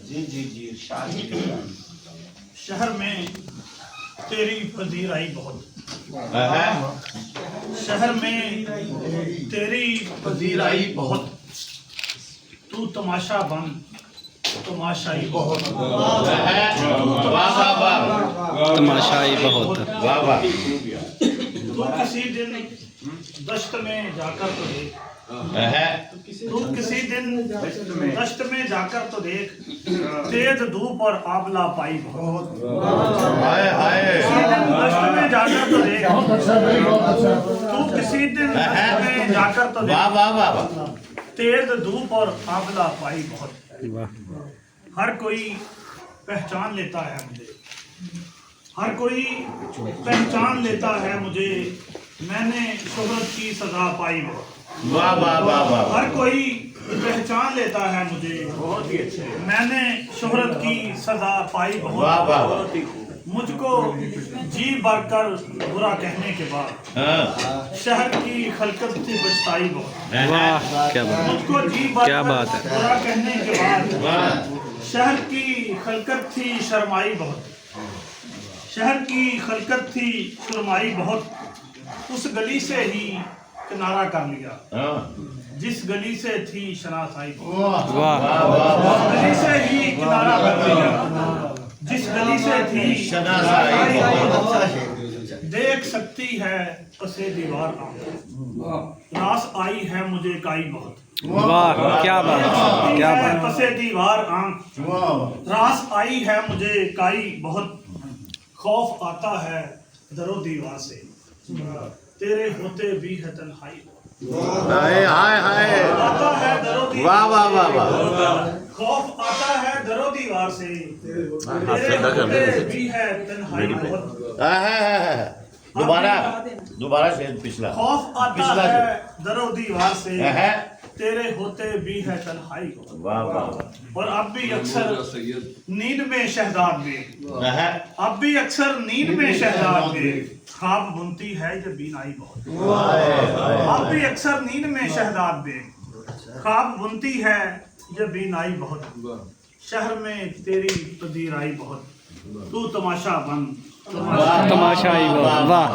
जी जी जी इरशाद शहर में तेरी पजीराई बहुत, शहर में तेरी पजीराई बहुत, तू तमाशा बन तमाशाई बहुत, तमाशाई बहुत। वाह वाह तू किसी दिन दश्त में जाकर तो देख, तू किसी दिन दश्त में जाकर तो देख, तेज धूप और आबला पाई बहुत, हाय हाय किसी दिन दश्त में जाकर तो देख, तू किसी दिन दश्त में जाकर तो वाह देख, वाह वाह वाह तेज धूप और आबला पाई बहुत। वाह हर कोई पहचान लेता है मुझे, हर कोई पहचान लेता है मुझे, मैंने शोहरत की सजा पाई बहुत। वाह वाह वाह वाह हर कोई पहचान लेता है मुझे, बहुत ही अच्छे, मैंने शोहरत की सजा पाई वाह बहुत। वाह वाह मुझको जी भरकर बुरा कहने के बाद हाँ शहर की खलकत थी बचताई बहुत। वाह क्या बात मुझको जी क्या भरकर बात है। बुरा कहने के बाद वाह शहर की खलकत थी शर्माई बहुत, शहर की खलकत थी शर्माई बहुत, उस गली से ही किनारा कर लिया हाँ जिस गली से थी शनासाई बहुत, वाह वाह वाह उस गली से ही किनारा कर लिया जिस गली से थी शनासाई बहुत। देख सकती है पसे दीवार आंख, रास आई है मुझे काई बहुत, वाह क्या बात क्या है बात। पसे दीवार आंख, रास आई है मुझे काई बहुत, खौफ आता है दरो दीवार से, तेरे होते भी है तन्हाई, हाय हाय हाय आता है दरो वाह वाह वाह वाह खौफ आता है दरो दीवार से, तेरे होते भी है तन्हाई बहुत। दोबारा दोबारा से पिछला खौफ आता पिछला है दरो दीवार से, है तेरे होते भी है तन्हाई बहुत। वाह वाह और अब भी अक्सर नींद में शहजाद में, अब भी अक्सर नींद में शहजाद में ख्वाब बुनती है ये बीनाई बहुत। अब भी अक्सर नींद में शहजाद में ख्वाब बुनती है ये बीनाई बहुत। शहर में तेरी पजीराई बहुत, तू तमाशा बन तमाशाई बहुत। वाह।